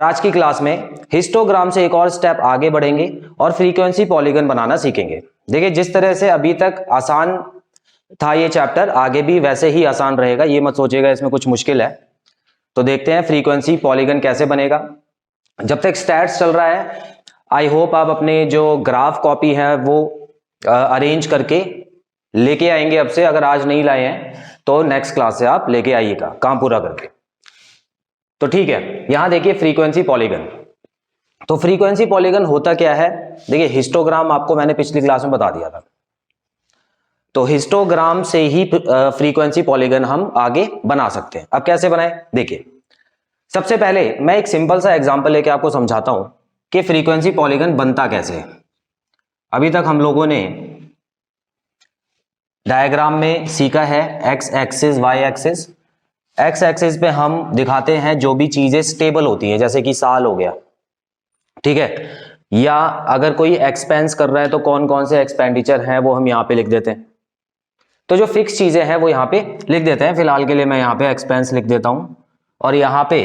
आज की क्लास में हिस्टोग्राम से एक और स्टेप आगे बढ़ेंगे और फ्रीक्वेंसी पॉलीगन बनाना सीखेंगे। देखिए, जिस तरह से अभी तक आसान था ये चैप्टर, आगे भी वैसे ही आसान रहेगा। ये मत सोचिएगा इसमें कुछ मुश्किल है। तो देखते हैं फ्रीक्वेंसी पॉलीगन कैसे बनेगा। जब तक स्टैट्स चल रहा है, आई होप आप अपने जो ग्राफ कॉपी है वो अरेंज करके लेके आएंगे। अब से अगर आज नहीं लाए हैं तो नेक्स्ट क्लास से आप लेके आइएगा काम पूरा करके। तो ठीक है, यहां देखिए फ्रीक्वेंसी पॉलीगन। तो फ्रीक्वेंसी पॉलीगन होता क्या है, देखिए हिस्टोग्राम आपको मैंने पिछली क्लास में बता दिया था। तो हिस्टोग्राम से ही फ्रीक्वेंसी पॉलीगन हम आगे बना सकते हैं। अब कैसे बनाएं, देखिए सबसे पहले मैं एक सिंपल सा एग्जांपल लेके आपको समझाता हूं कि फ्रीक्वेंसी पॉलीगन बनता कैसे है। अभी तक हम लोगों ने डायग्राम में सीखा है X axis Y axis. X axis पे हम दिखाते हैं जो भी चीजें स्टेबल होती हैं, जैसे कि साल हो गया, ठीक है, या अगर कोई एक्सपेंस कर रहा है तो कौन कौन से एक्सपेंडिचर हैं वो हम यहां पे लिख देते हैं। तो जो फिक्स चीजें हैं वो यहां पे लिख देते हैं। फिलहाल के लिए मैं यहां पे एक्सपेंस लिख देता हूं और यहां पे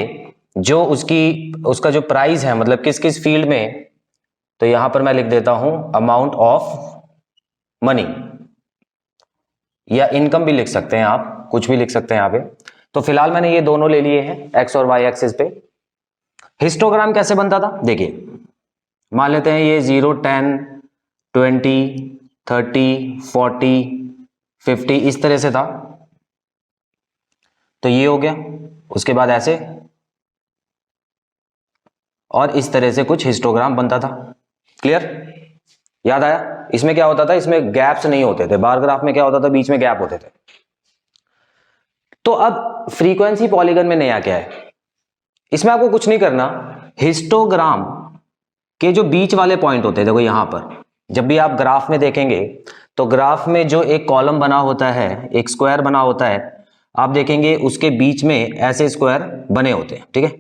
जो उसका जो प्राइस है, मतलब किस किस फील्ड में, तो यहां पर मैं लिख देता हूं अमाउंट ऑफ मनी, या इनकम भी लिख सकते हैं आप, कुछ भी लिख सकते हैं यहां पे। तो फिलहाल मैंने ये दोनों ले लिए हैं एक्स और वाई एक्सिस पे। हिस्टोग्राम कैसे बनता था, देखिए मान लेते हैं ये 0, 10, 20, 30, 40, 50 इस तरह से था। तो ये हो गया, उसके बाद ऐसे और इस तरह से कुछ हिस्टोग्राम बनता था। क्लियर, याद आया? इसमें क्या होता था, इसमें गैप्स नहीं होते थे। बार ग्राफ में क्या होता था, बीच में गैप होते थे। तो अब फ्रीक्वेंसी पॉलीगन में नया क्या है, इसमें आपको कुछ नहीं करना। हिस्टोग्राम के जो बीच वाले पॉइंट होते हैं, देखो यहां पर जब भी आप ग्राफ में देखेंगे तो ग्राफ में जो एक कॉलम बना होता है, एक स्क्वायर बना होता है, आप देखेंगे उसके बीच में ऐसे स्क्वायर बने होते हैं, ठीक है।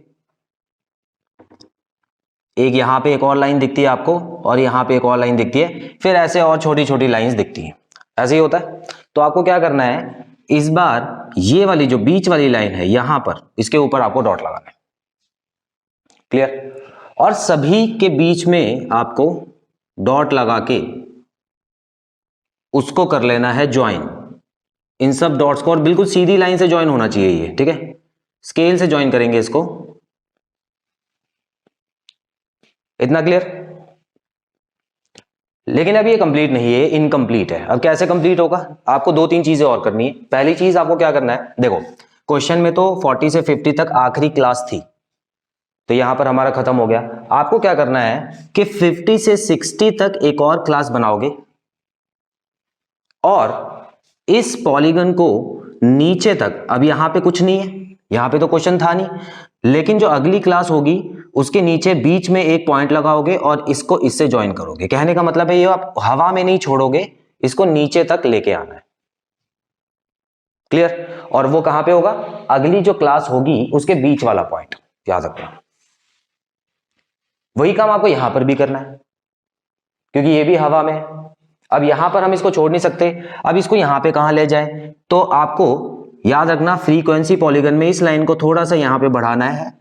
एक यहां पे एक और लाइन दिखती है आपको, और यहां पे एक और लाइन दिखती है, फिर ऐसे और छोटी छोटी लाइंस दिखती हैं, ऐसे ही होता है। तो आपको क्या करना है, इस बार ये वाली जो बीच वाली लाइन है यहां पर, इसके ऊपर आपको डॉट लगाना है। क्लियर? और सभी के बीच में आपको डॉट लगा के उसको कर लेना है ज्वाइन, इन सब डॉट्स को, और बिल्कुल सीधी लाइन से ज्वाइन होना चाहिए ये, ठीक है। स्केल से ज्वाइन करेंगे इसको, इतना क्लियर? लेकिन अब ये कंप्लीट नहीं है, इनकम्प्लीट है। अब कैसे कंप्लीट होगा, आपको दो तीन चीजें और करनी है। पहली चीज आपको क्या करना है, देखो क्वेश्चन में तो 40 से 50 तक आखिरी क्लास थी, तो यहां पर हमारा खत्म हो गया। आपको क्या करना है कि 50 से 60 तक एक और क्लास बनाओगे, और इस पॉलीगन को नीचे तक, अब यहां पे कुछ नहीं है, यहां पे तो क्वेश्चन था नहीं, लेकिन जो अगली क्लास होगी उसके नीचे बीच में एक पॉइंट लगाओगे और इसको इससे ज्वाइन करोगे। कहने का मतलब है ये आप हवा में नहीं छोड़ोगे, इसको नीचे तक लेके आना है। क्लियर? और वो कहां पे होगा, अगली जो क्लास होगी उसके बीच वाला पॉइंट, याद रखना। वही काम आपको यहां पर भी करना है, क्योंकि ये भी हवा में है। अब यहां पर हम इसको छोड़ नहीं सकते, अब इसको यहां पे कहां ले जाए, तो आपको याद रखना फ्रीक्वेंसी पॉलीगन में इस लाइन को थोड़ा सा यहां पे बढ़ाना है,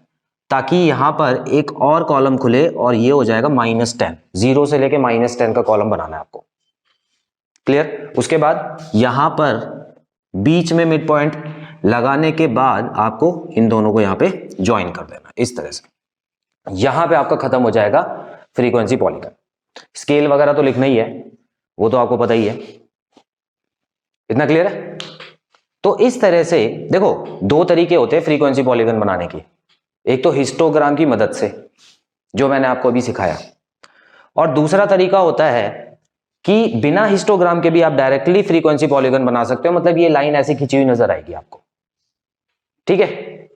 ताकि यहां पर एक और कॉलम खुले और ये हो जाएगा -10, 0 से लेके -10 का कॉलम बनाना है आपको। क्लियर? उसके बाद यहां पर बीच में मिड पॉइंट लगाने के बाद आपको इन दोनों को यहां पे ज्वाइन कर देना, इस तरह से। यहां पे आपका खत्म हो जाएगा फ्रीक्वेंसी पॉलीगन। स्केल वगैरह तो लिखना ही है, वो तो आपको पता ही है। इतना क्लियर है? तो इस तरह से देखो, दो तरीके होते हैं फ्रीक्वेंसी पॉलीगन बनाने की। एक तो हिस्टोग्राम की मदद से, जो मैंने आपको अभी सिखाया, और दूसरा तरीका होता है कि बिना हिस्टोग्राम के भी आप डायरेक्टली फ्रीक्वेंसी पॉलीगन बना सकते हो। मतलब ये लाइन ऐसी खिंची हुई नजर आएगी आपको, ठीक है,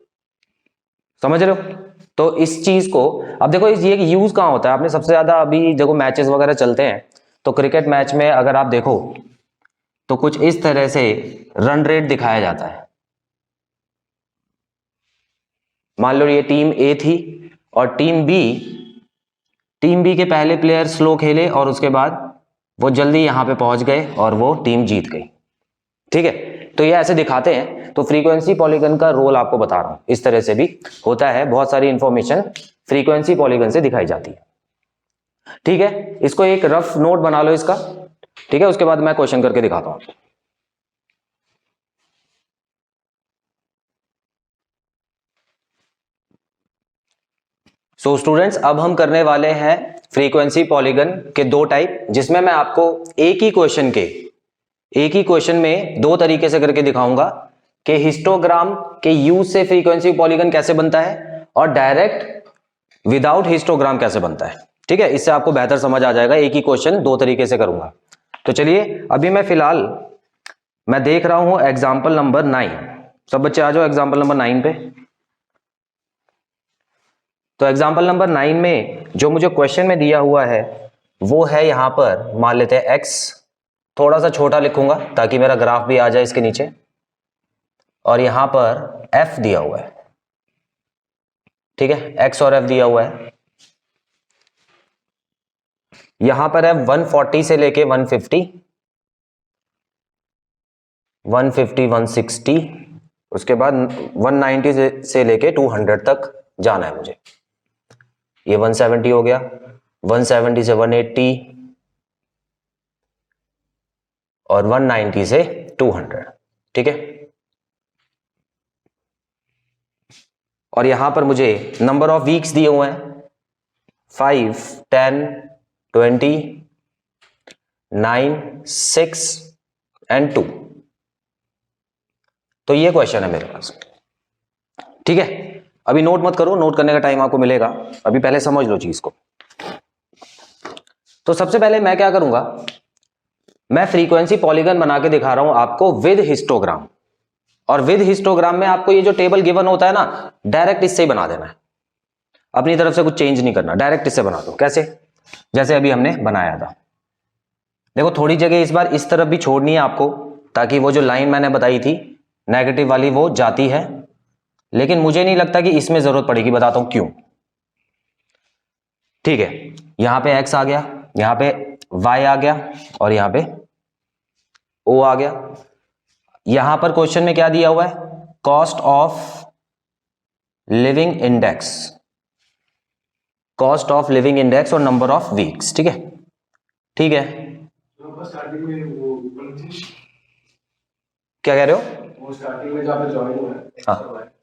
समझ रहे हो? तो इस चीज को अब देखो, ये यूज कहां होता है, आपने सबसे ज्यादा अभी देखो मैचेस वगैरह चलते हैं, तो क्रिकेट मैच में अगर आप देखो तो कुछ इस तरह से रन रेट दिखाया जाता है। मान लो ये टीम ए थी और टीम बी के पहले प्लेयर स्लो खेले और उसके बाद वो जल्दी यहां पे पहुंच गए और वो टीम जीत गई, ठीक है। तो ये ऐसे दिखाते हैं। तो फ्रीक्वेंसी पॉलीगन का रोल आपको बता रहा हूं, इस तरह से भी होता है, बहुत सारी इंफॉर्मेशन फ्रीक्वेंसी पॉलीगन से दिखाई जाती है। ठीक है, इसको एक रफ नोट बना लो इसका, ठीक है, उसके बाद मैं क्वेश्चन करके दिखाता हूं। सो स्टूडेंट्स, अब हम करने वाले हैं फ्रीक्वेंसी पॉलीगन के दो टाइप, जिसमें मैं आपको एक ही क्वेश्चन में दो तरीके से करके दिखाऊंगा कि हिस्टोग्राम के यूज से फ्रीक्वेंसी पॉलीगन कैसे बनता है और डायरेक्ट विदाउट हिस्टोग्राम कैसे बनता है। ठीक है, इससे आपको बेहतर समझ आ जाएगा। एक ही क्वेश्चन दो तरीके से करूंगा। तो चलिए, अभी मैं फिलहाल मैं देख रहा हूं एग्जाम्पल नंबर 9। सब बच्चे आ जाओ एग्जाम्पल नंबर 9 पे। तो एग्जाम्पल नंबर 9 में जो मुझे क्वेश्चन में दिया हुआ है वो है, यहां पर मान लेते हैं x, थोड़ा सा छोटा लिखूंगा ताकि मेरा ग्राफ भी आ जाए इसके नीचे, और यहां पर f दिया हुआ है। ठीक है, x और f दिया हुआ है। यहां पर है 140 से लेके 150, 160, उसके बाद 190 से लेके 200 तक जाना है मुझे। ये 170 हो गया, 170 से 180 और 190 से 200। ठीक है, और यहां पर मुझे नंबर ऑफ वीक्स दिए हुए हैं 5, 10, 20, 9, 6 एंड 2। तो ये क्वेश्चन है मेरे पास। ठीक है, अभी नोट मत करो, नोट करने का टाइम आपको मिलेगा, अभी पहले समझ लो चीज को। तो सबसे पहले मैं क्या करूंगा, मैं फ्रीक्वेंसी पॉलीगन बना के दिखा रहा हूं आपको विद हिस्टोग्राम। और विद हिस्टोग्राम में आपको ये जो टेबल गिवन होता है ना, डायरेक्ट इससे ही बना देना है, अपनी तरफ से कुछ चेंज नहीं करना, डायरेक्ट इससे बना दो। कैसे? जैसे अभी हमने बनाया था। देखो, थोड़ी जगह इस बार इस तरफ भी छोड़नी है आपको, ताकि वो जो लाइन मैंने बताई थी नेगेटिव वाली वो जाती है, लेकिन मुझे नहीं लगता कि इसमें जरूरत पड़ेगी, बताता हूं क्यों। ठीक है, यहां पे x आ गया, यहां पे y आ गया और यहां पे o आ गया। यहां पर क्वेश्चन में क्या दिया हुआ है, cost of living index, cost of living index और नंबर ऑफ वीक्स। ठीक है, ठीक है, क्या कह रहे हो? वो स्टार्टिंग में जहाँ पे ज्वाइन हुआ है, हाँ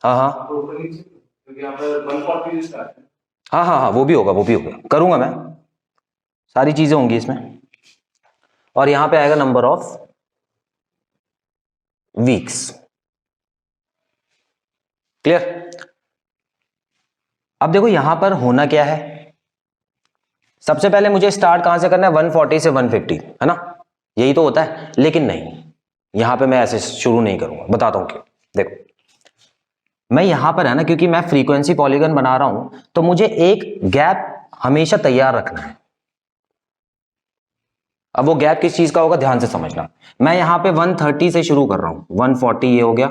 हाँ हाँ तो ऊपर नीचे, क्योंकि यहाँ पर 140 स्टार्ट है। हाँ हाँ हाँ, वो भी होगा, वो भी होगा, करूंगा मैं, सारी चीजें होंगी इसमें। और यहां पे आएगा नंबर ऑफ वीक्स। क्लियर? अब देखो यहां पर होना क्या है, सबसे पहले मुझे स्टार्ट कहां से करना है, 140 से 150, है ना, यही तो होता है। लेकिन नहीं, यहां पे मैं ऐसे शुरू नहीं करूंगा, बताता हूं क्यों। देखो, मैं यहां पर है ना, क्योंकि मैं फ्रीक्वेंसी पॉलीगन बना रहा हूं, तो मुझे एक गैप हमेशा तैयार रखना है। अब वो गैप किस चीज का होगा, ध्यान से समझना। मैं यहां पे 130 से शुरू कर रहा हूं, 140 ये हो गया,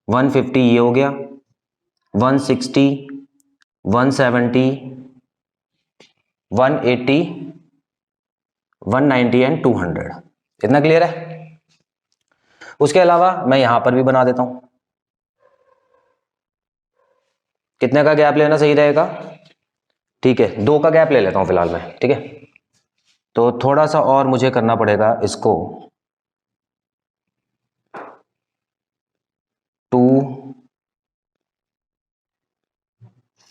150 ये हो गया, 160, 170, 180, 190 एंड 200। इतना क्लियर है? उसके अलावा मैं यहां पर भी बना देता हूं। कितने का गैप लेना सही रहेगा? ठीक है, 2 का गैप ले लेता हूं फिलहाल मैं। ठीक है, तो थोड़ा सा और मुझे करना पड़ेगा इसको, 2,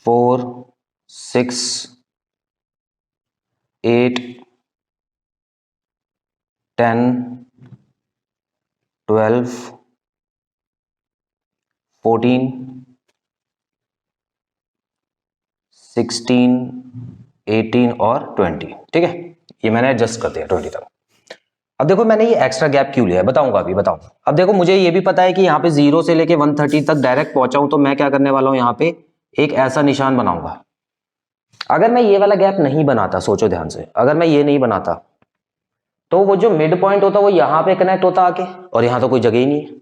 4, 6, 8, 10, 12, 14, 16, 18 और 20। ठीक है, ये मैंने एडजस्ट कर दिया 20 तक। अब देखो मैंने ये एक्स्ट्रा गैप क्यों लिया है, बताऊंगा, अभी बताऊंगा। अब देखो, मुझे ये भी पता है कि यहाँ पे 0 से लेके 130 तक डायरेक्ट पहुंचाऊं, तो मैं क्या करने वाला हूं, यहाँ पे एक ऐसा निशान बनाऊंगा। अगर मैं ये वाला गैप नहीं बनाता, सोचो ध्यान से, अगर मैं ये नहीं बनाता, तो वो जो मिड पॉइंट होता वो यहां पे कनेक्ट होता आके, और यहां तो कोई जगह ही नहीं है,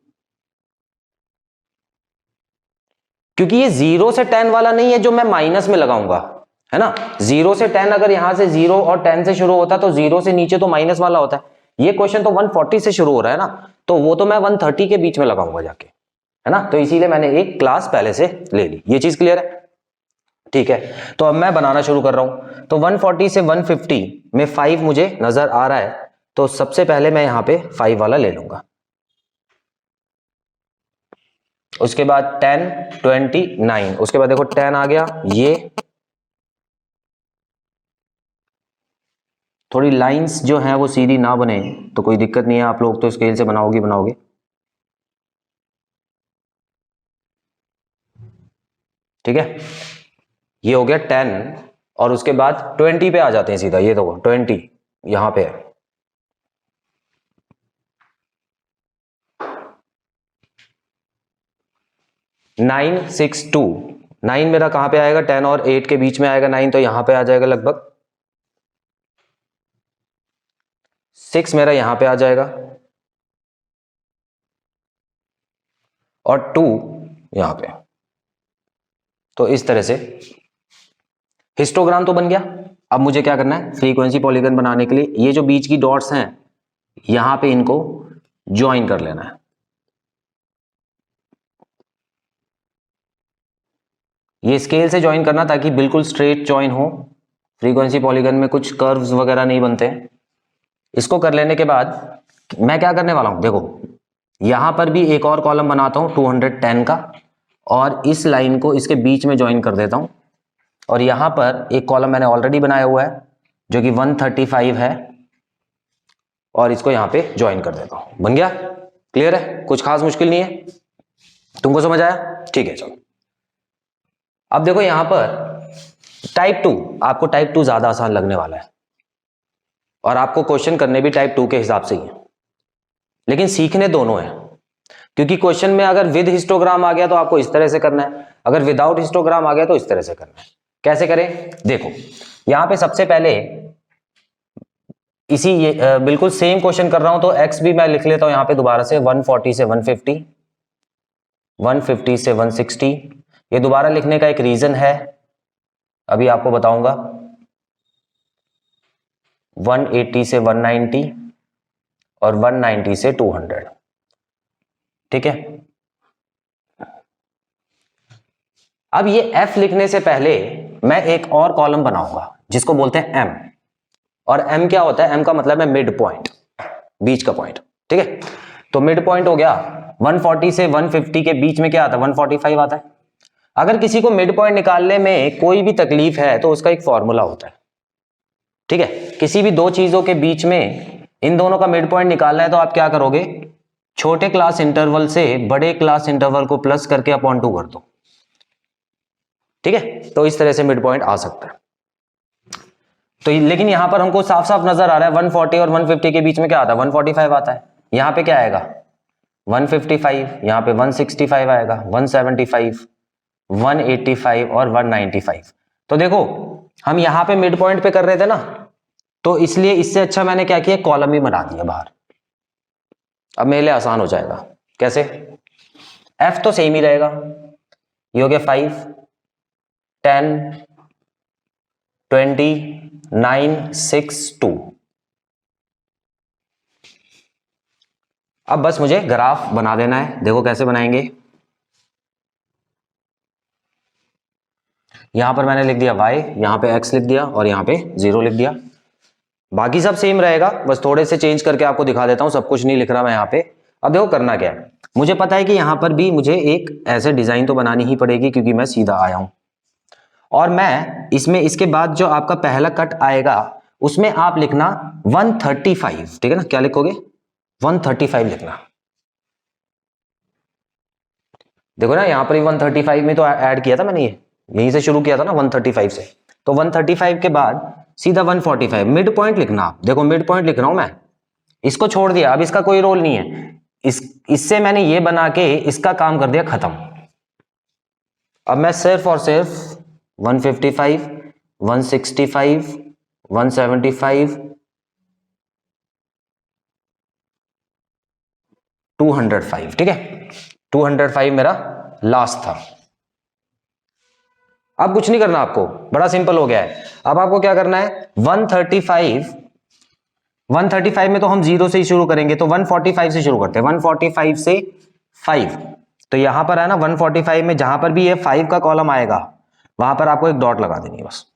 क्योंकि ये 0 से 10 वाला नहीं है जो मैं माइनस में लगाऊंगा, है ना। 0 से 10, अगर यहां से 0 और 10 से शुरू होता तो 0 से नीचे तो माइनस वाला होता है। ये क्वेश्चन तो 140 से शुरू हो रहा है ना, तो वो तो मैं 130 के बीच में लगाऊंगा जाके, है ना, तो इसीलिए मैंने एक क्लास पहले से ले ली। ये चीज क्लियर है? ठीक है, तो अब मैं बनाना शुरू कर रहा हूं। तो 140 से 150 में 5 मुझे नजर आ रहा है, तो सबसे पहले मैं यहां पे 5 वाला ले लूंगा। उसके बाद 10, 29, उसके बाद देखो 10 आ गया। ये थोड़ी लाइंस जो हैं वो सीधी ना बने तो कोई दिक्कत नहीं है, आप लोग तो स्केल से बनाओगे। ठीक है, ये हो गया 10, और उसके बाद 20 पे आ जाते हैं सीधा। ये देखो 20 यहां पे है। नाइन 6 2, 9 मेरा कहां पे आएगा? 10 और 8 के बीच में आएगा 9, तो यहां पे आ जाएगा लगभग। 6 मेरा यहां पे आ जाएगा, और 2 यहां पे। तो इस तरह से हिस्टोग्राम तो बन गया। अब मुझे क्या करना है? फ्रीक्वेंसी पॉलीगन बनाने के लिए ये जो बीच की डॉट्स हैं यहां पे इनको ज्वाइन कर लेना है। ये स्केल से ज्वाइन करना ताकि बिल्कुल स्ट्रेट ज्वाइन हो। फ्रीक्वेंसी पॉलीगन में कुछ कर्व्स वगैरह नहीं बनते हैं। इसको कर लेने के बाद मैं क्या करने वाला हूं, देखो यहां पर भी एक और कॉलम बनाता हूं 210 का, और इस लाइन को इसके बीच में ज्वाइन कर देता हूं। और यहां पर एक कॉलम मैंने ऑलरेडी बनाया हुआ है जो कि 135 है, और इसको यहां पे ज्वाइन कर देता हूं। बन गया? क्लियर है? कुछ खास मुश्किल नहीं है, तुमको समझ आया? ठीक है, चलो अब देखो यहां पर टाइप 2, आपको टाइप 2 ज्यादा आसान लगने वाला है, और आपको क्वेश्चन करने भी टाइप 2 के हिसाब से ही है, लेकिन सीखने दोनों है। क्योंकि क्वेश्चन में अगर विद हिस्टोग्राम आ गया तो आपको इस तरह से करना है, अगर विदाउट हिस्टोग्राम आ गया तो इस तरह से करना है। कैसे करें? देखो यहां पे सबसे पहले इसी ये बिल्कुल सेम क्वेश्चन कर रहा हूं, तो एक्स भी मैं लिख लेता हूं यहां पे दोबारा से 140 से 150, 150 से 160। ये दोबारा लिखने का एक रीजन है, अभी आपको बताऊंगा। 180 से 190 और 190 से 200। ठीक है, अब ये F लिखने से पहले मैं एक और कॉलम बनाऊंगा जिसको बोलते हैं M। और M क्या होता है? M का मतलब है मिड पॉइंट, बीच का पॉइंट। ठीक है, तो मिड पॉइंट हो गया 140 से 150 के बीच में क्या आता है? 145 आता है। अगर किसी को मिड पॉइंट निकालने में कोई भी तकलीफ है तो उसका एक फॉर्मूला होता है। ठीक है, किसी भी दो चीजों के बीच में इन दोनों का मिड पॉइंट निकालना है तो आप क्या करोगे? छोटे क्लास इंटरवल से बड़े क्लास इंटरवल को प्लस करके अपॉन 2 कर दो। ठीक है, तो इस तरह से मिड पॉइंट आ सकता है। तो लेकिन यहां पर हमको साफ साफ नजर आ रहा है 140 और 150 के बीच में क्या आता है? 145 आता है। यहां पे क्या आएगा? 155, यहां पे 165 आएगा, 175, 185 और 195। तो देखो हम यहां पे मिड पॉइंट पे कर रहे थे ना, तो इसलिए इससे अच्छा मैंने क्या किया? कॉलम ही बना दिया बाहर। अब मेरे लिए आसान हो जाएगा। कैसे? एफ तो सेम ही रहेगा, ये हो गया 5, 10, 20, 9, 6, 2। अब बस मुझे ग्राफ बना देना है। देखो कैसे बनाएंगे। यहां पर मैंने लिख दिया y, यहां पे x लिख दिया और यहां पे 0 लिख दिया। बाकी सब सेम रहेगा, बस थोड़े से चेंज करके आपको दिखा देता हूं, सब कुछ नहीं लिख रहा मैं यहां पे। अब देखो करना क्या है, मुझे पता है कि यहां पर भी मुझे एक ऐसे डिजाइन तो बनानी ही पड़ेगी क्योंकि मैं सीधा आया हूं। और मैं इसमें इसके बाद जो आपका पहला कट आएगा उसमें आप लिखना 135। ठीक है ना? क्या लिखोगे? 135 लिखना। देखो ना यहां पर 135 में तो ऐड किया था मैंने, ये यहीं से शुरू किया था ना 135 से। तो 135 के बाद सीधा 145 मिड पॉइंट लिखना। आप देखो मिड पॉइंट लिख रहा हूं मैं, इसको छोड़ दिया, अब इसका कोई रोल नहीं है। इससे मैंने ये बना के इसका काम कर दिया खत्म। अब मैं सिर्फ और सिर्फ 155, 165, 175, 205। ठीक है, 205 मेरा लास्ट था। अब कुछ नहीं करना आपको, बड़ा सिंपल हो गया है। अब आपको क्या करना है? 135 135 में तो हम 0 से ही शुरू करेंगे, तो 145 से शुरू करते हैं। 145 से 5, तो यहां पर है ना 145 में जहां पर भी ये 5 का कॉलम आएगा वहां पर आपको एक डॉट लगा देनी है, बस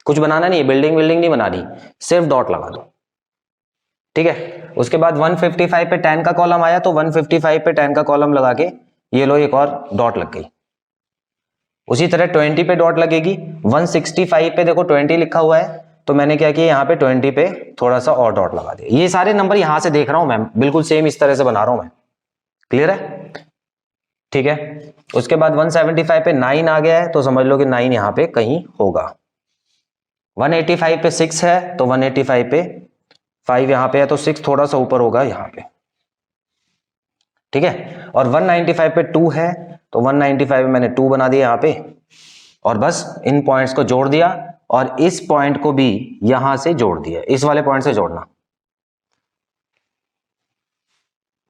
कुछ बनाना नहीं है, बिल्डिंग नहीं बनानी, सिर्फ डॉट लगा दो, ठीक है। उसके बाद 155 पे 10 का कॉलम आया तो 155 पे 10 का कॉलम लगा के ये लो एक और डॉट लग गई। उसी तरह 20 पे डॉट लगेगी। 165 पे देखो 20 लिखा हुआ है, तो मैंने क्या किया यहाँ पे 20 पे थोड़ा सा और डॉट लगा दिया। ये सारे नंबर यहां से देख रहा हूं मैं, बिल्कुल सेम इस तरह से बना रहा हूं मैं, क्लियर है, ठीक है। उसके बाद 175 पे 9 आ गया है तो समझ लो कि 9 यहां पे कहीं होगा। 185 पे 6 है तो 185 पे 5 यहां पे है तो 6 थोड़ा सा ऊपर होगा यहां पे, ठीक है। और 195 पे 2 है तो 195 में मैंने 2 बना दिया यहां पे, और बस इन पॉइंट्स को जोड़ दिया और इस पॉइंट को भी यहां से जोड़ दिया, इस वाले पॉइंट से जोड़ना,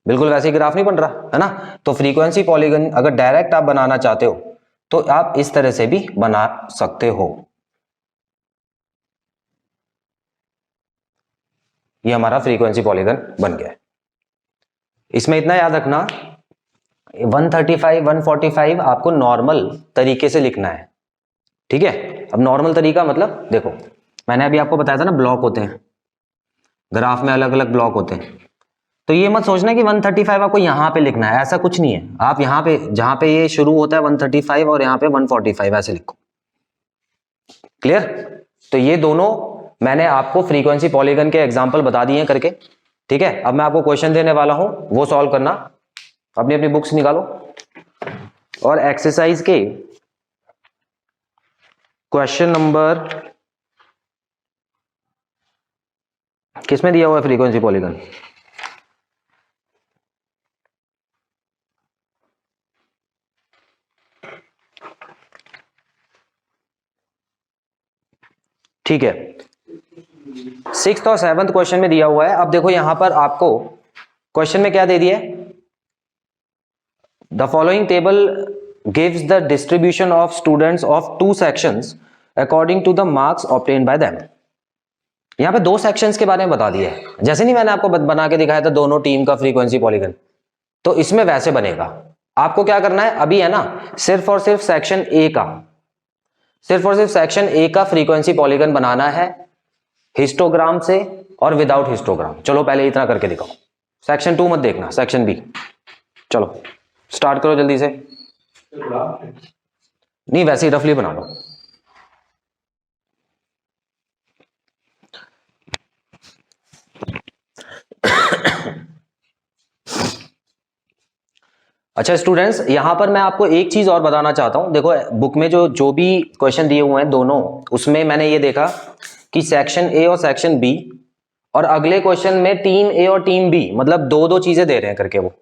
बिल्कुल वैसे ही ग्राफ नहीं बन रहा है ना। तो फ्रीक्वेंसी पॉलीगन अगर डायरेक्ट आप बनाना चाहते हो तो आप इस तरह से भी बना सकते हो। ये हमारा फ्रीक्वेंसी पॉलीगन बन गया है। इसमें इतना याद रखना 135 145 आपको नॉर्मल तरीके से लिखना है, ठीक है। अब नॉर्मल तरीका मतलब देखो, मैंने अभी आपको बताया था ना ब्लॉक होते हैं, ग्राफ में अलग अलग ब्लॉक होते हैं, तो ये मत सोचना कि 135 आपको यहां पे लिखना है, ऐसा कुछ नहीं है। आप यहां पे जहां पे ये शुरू होता है 135 और यहां पे 145 ऐसे लिखो, क्लियर। तो ये दोनों मैंने आपको फ्रीक्वेंसी पॉलीगन के एग्जांपल बता दिए हैं करके, ठीक है। अब मैं आपको क्वेश्चन देने वाला हूं, वो सॉल्व करना। अपनी अपनी बुक्स निकालो और एक्सरसाइज के क्वेश्चन नंबर किसमें दिया हुआ है फ्रीक्वेंसी पॉलीगन, ठीक है। 6th और 7th क्वेश्चन में दिया हुआ है। अब देखो यहां पर आपको क्वेश्चन में क्या दे दिया है, the following table gives the distribution of students of 2 sections according to the marks obtained by them. यहां पे 2 सेक्शंस के बारे में बता दिया है, जैसे नहीं मैंने आपको बना के दिखाया था दोनों टीम का फ्रीक्वेंसी पॉलीगन, तो इसमें वैसे बनेगा। आपको क्या करना है अभी है ना, सिर्फ और सिर्फ सेक्शन ए का, सिर्फ और सिर्फ सेक्शन ए का फ्रीक्वेंसी पॉलीगन बनाना है, हिस्टोग्राम से और विदाउट हिस्टोग्राम। चलो पहले इतना करके दिखाओ, सेक्शन 2 मत देखना, सेक्शन बी। चलो स्टार्ट करो जल्दी से, नहीं वैसे ही रफली बना लो। अच्छा स्टूडेंट्स, यहां पर मैं आपको एक चीज और बताना चाहता हूं। देखो बुक में जो भी क्वेश्चन दिए हुए हैं दोनों, उसमें मैंने ये देखा कि सेक्शन ए और सेक्शन बी, और अगले क्वेश्चन में टीम ए और टीम बी, मतलब दो दो चीजें दे रहे हैं करके वो।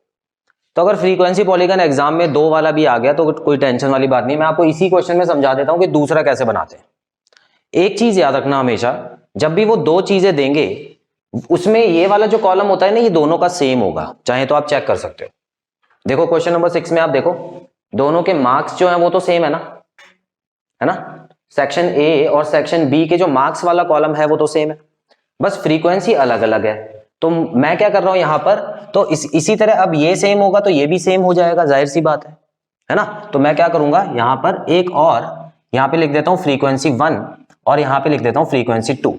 तो अगर फ्रीक्वेंसी पॉलीगन एग्जाम में 2 वाला भी आ गया तो कोई टेंशन वाली बात नहीं, मैं आपको इसी क्वेश्चन में समझा देता हूं कि दूसरा कैसे बनाते हैं। एक चीज याद रखना हमेशा, जब भी वो 2 चीजें देंगे उसमें ये वाला जो कॉलम होता है ना, ये दोनों का सेम होगा, चाहे तो आप चेक कर सकते हो। देखो क्वेश्चन नंबर 6 में आप देखो, दोनों के मार्क्स जो है वो तो सेम है ना, सेक्शन ए और सेक्शन बी के जो मार्क्स वाला कॉलम है वो तो सेम है, बस फ्रीक्वेंसी अलग अलग है। तो मैं क्या कर रहा हूं यहां पर, तो इसी तरह अब ये सेम होगा तो ये भी सेम हो जाएगा, जाहिर सी बात है ना। तो मैं क्या करूंगा यहां पर एक और यहां पे लिख देता हूं फ्रीक्वेंसी 1 और यहां पे लिख देता हूं फ्रीक्वेंसी 2।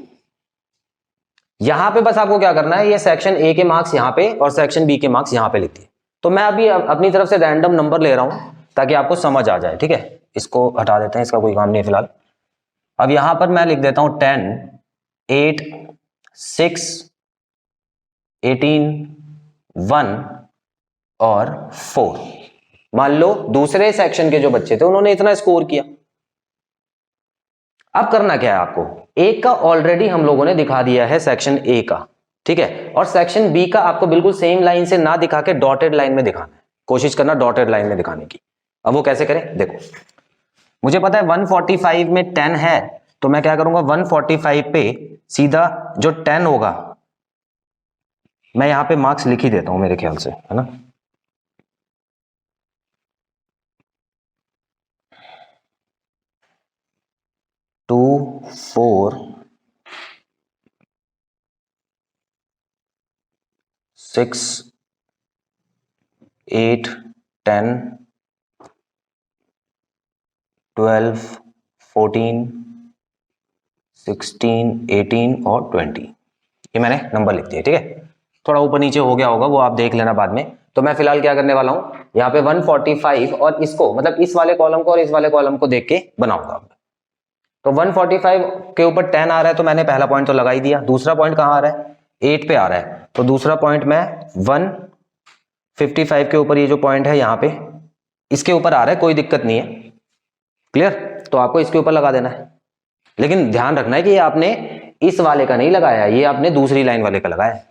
यहां पे बस आपको क्या करना है, ये सेक्शन ए के मार्क्स यहां पे और सेक्शन बी के मार्क्स यहां पे लिख दिए। तो मैं अभी अपनी तरफ से रैंडम नंबर ले रहा हूं ताकि आपको समझ आ जाए, ठीक है। इसको हटा देते हैं, इसका कोई काम नहीं है फिलहाल। अब यहां पर मैं लिख देता हूं 10 8 6 18 1 और 4। मान लो दूसरे सेक्शन के जो बच्चे थे उन्होंने इतना स्कोर किया। अब करना क्या है आपको, एक का ऑलरेडी हम लोगों ने दिखा दिया है सेक्शन ए का, ठीक है, और सेक्शन बी का आपको बिल्कुल सेम लाइन से ना दिखा के डॉटेड लाइन में दिखाना है, कोशिश करना डॉटेड लाइन में दिखाने की। अब वो कैसे करें, देखो मुझे पता है 145 में 10 है, तो मैं क्या करूंगा 145 पे सीधा जो 10 होगा मैं यहां पे मार्क्स लिख ही देता हूं मेरे ख्याल से, है ना। टू 4 6, 8, 10, 12, 14, 16, 18 और 20, ये मैंने नंबर लिख दिए। ठीक है, थोड़ा ऊपर नीचे हो गया होगा, वो आप देख लेना बाद में। तो मैं फिलहाल क्या करने वाला हूं, यहाँ पे 145 और इसको मतलब इस वाले कॉलम को और इस वाले कॉलम को देख के बनाऊंगा। तो 145 के ऊपर 10 आ रहा है, तो मैंने पहला पॉइंट तो लगा ही दिया। दूसरा पॉइंट कहाँ आ रहा है, 8 पे आ रहा है, तो दूसरा पॉइंट मैं 155 के ऊपर, ये जो पॉइंट है यहाँ पे इसके ऊपर आ रहा है, कोई दिक्कत नहीं है। क्लियर, तो आपको इसके ऊपर लगा देना है, लेकिन ध्यान रखना है कि ये आपने इस वाले का नहीं लगाया, ये आपने दूसरी लाइन वाले का लगाया है।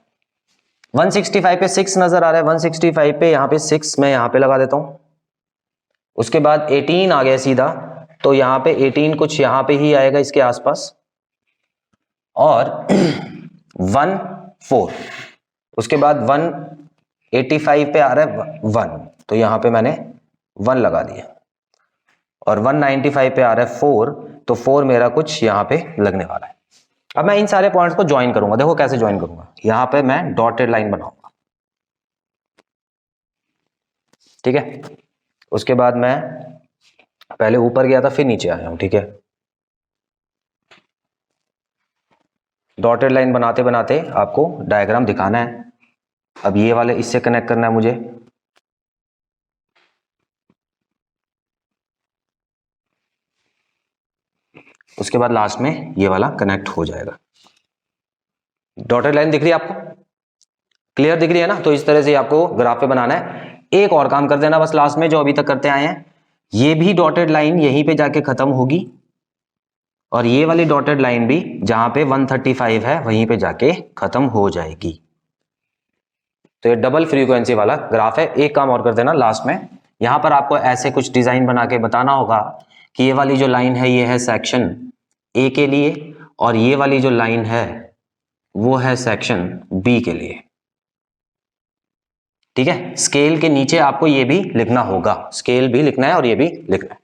165 पे 6 नजर आ रहा है, 165 पे यहाँ पे 6 मैं यहाँ पे लगा देता हूं। उसके बाद 18 आ गया सीधा, तो यहाँ पे 18 कुछ यहाँ पे ही आएगा इसके आसपास, और 1 4, उसके बाद 185 पे आ रहा है 1, तो यहाँ पे मैंने 1 लगा दिया, और 195 पे आ रहा है 4, तो 4 मेरा कुछ यहाँ पे लगने वाला है। अब मैं इन सारे पॉइंट्स को ज्वाइन करूंगा, देखो कैसे ज्वाइन करूंगा। यहां पे मैं डॉटेड लाइन बनाऊंगा, ठीक है। उसके बाद मैं पहले ऊपर गया था, फिर नीचे आया हूं, ठीक है। डॉटेड लाइन बनाते बनाते आपको डायग्राम दिखाना है। अब ये वाले इससे कनेक्ट करना है मुझे, उसके बाद लास्ट में ये वाला कनेक्ट हो जाएगा। डॉटेड लाइन दिख रही है आपको, क्लियर दिख रही है ना। तो इस तरह से आपको ग्राफ पे बनाना है। एक और काम कर देना बस लास्ट में, जो अभी तक करते आए हैं, ये भी डॉटेड लाइन यहीं पे जाके खत्म होगी, और ये वाली डॉटेड लाइन भी जहां पे 135 है वहीं पे जाके खत्म हो जाएगी। तो ये डबल फ्रीक्वेंसी वाला ग्राफ है। एक काम और कर देना लास्ट में, यहां पर आपको ऐसे कुछ डिजाइन बना के बताना होगा कि ये वाली जो लाइन है ये है सेक्शन ए के लिए, और ये वाली जो लाइन है वो है सेक्शन बी के लिए, ठीक है। स्केल के नीचे आपको ये भी लिखना होगा, स्केल भी लिखना है और ये भी लिखना है।